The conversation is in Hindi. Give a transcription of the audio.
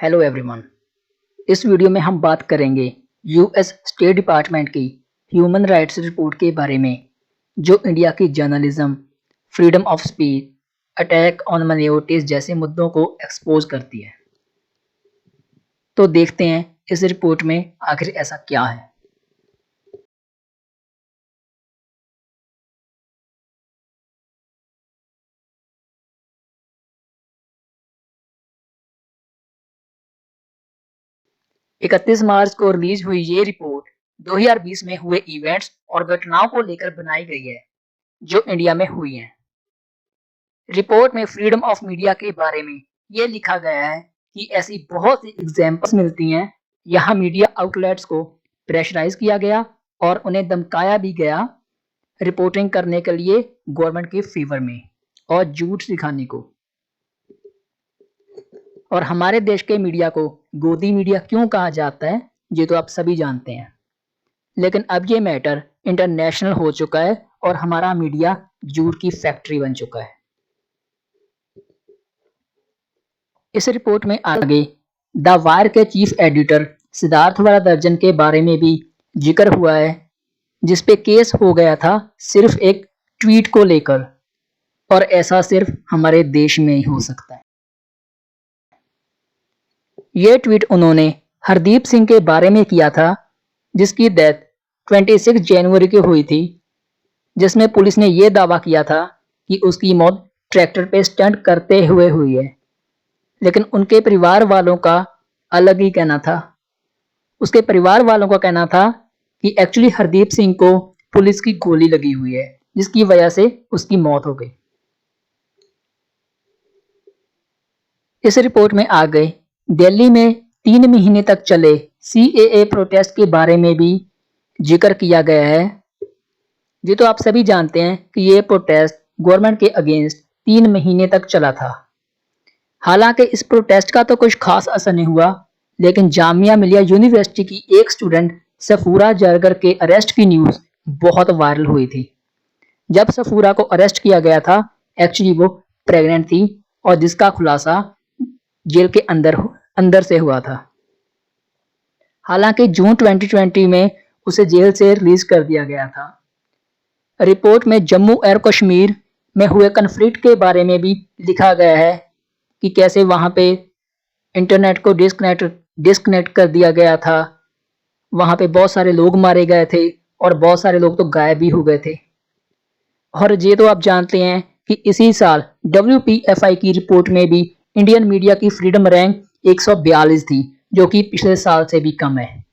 Hello everyone. इस वीडियो में हम बात करेंगे यूएस स्टेट डिपार्टमेंट की ह्यूमन राइट्स रिपोर्ट के बारे में, जो इंडिया की journalism, freedom of speech, attack on minorities जैसे मुद्दों को एक्सपोज करती है। तो देखते हैं इस रिपोर्ट में आखिर ऐसा क्या है। इकतीस मार्च को रिलीज हुई ये रिपोर्ट 2020 में हुए इवेंट्स और घटनाओं को लेकर बनाई गई है जो इंडिया में हुई हैं। रिपोर्ट में फ्रीडम ऑफ मीडिया के बारे में ये लिखा गया है कि ऐसी बहुत सी एग्जाम्पल्स मिलती हैं यहाँ मीडिया आउटलेट्स को प्रेशराइज किया गया और उन्हें धमकाया भी गया रिपोर्टिंग करने के लिए गवर्नमेंट के फेवर में और झूठ सिखाने को। और हमारे देश के मीडिया को गोदी मीडिया क्यों कहा जाता है ये तो आप सभी जानते हैं, लेकिन अब ये मैटर इंटरनेशनल हो चुका है और हमारा मीडिया झूठ की फैक्ट्री बन चुका है। इस रिपोर्ट में आगे द वायर के चीफ एडिटर सिद्धार्थ वरदराजन के बारे में भी जिक्र हुआ है, जिसपे केस हो गया था सिर्फ एक ट्वीट को लेकर, और ऐसा सिर्फ हमारे देश में ही हो सकता है। ये ट्वीट उन्होंने हरदीप सिंह के बारे में किया था, जिसकी डेथ 26 जनवरी को हुई थी, जिसमें पुलिस ने यह दावा किया था कि उसकी मौत ट्रैक्टर पे स्टंट करते हुए हुई है, लेकिन उनके परिवार वालों का अलग ही कहना था। उसके परिवार वालों का कहना था कि एक्चुअली हरदीप सिंह को पुलिस की गोली लगी हुई है, जिसकी वजह से उसकी मौत हो गई। इस रिपोर्ट में आगे दिल्ली में 3 महीने तक चले CAA प्रोटेस्ट के बारे में भी जिक्र किया गया है। ये तो आप सभी जानते हैं कि ये प्रोटेस्ट गवर्नमेंट के अगेंस्ट 3 महीने तक चला था। हालांकि इस प्रोटेस्ट का तो कुछ खास असर नहीं हुआ, लेकिन जामिया मिलिया यूनिवर्सिटी की एक स्टूडेंट सफूरा जरगर के अरेस्ट की न्यूज बहुत वायरल हुई थी। जब सफूरा को अरेस्ट किया गया था, एक्चुअली वो प्रेग्नेंट थी और जिसका खुलासा जेल के अंदर से हुआ था। हालांकि जून 2020 में उसे जेल से रिलीज कर दिया गया था। रिपोर्ट में जम्मू और कश्मीर में हुए कन्फ्लिक्ट के बारे में भी लिखा गया है कि कैसे वहां पे इंटरनेट को डिस्कनेक्ट कर दिया गया था। वहां पे बहुत सारे लोग मारे गए थे और बहुत सारे लोग तो गायब भी हो गए थे। और ये तो आप जानते हैं कि इसी साल WPFI की रिपोर्ट में भी इंडियन मीडिया की फ्रीडम रैंक 142 थी, जो कि पिछले साल से भी कम है।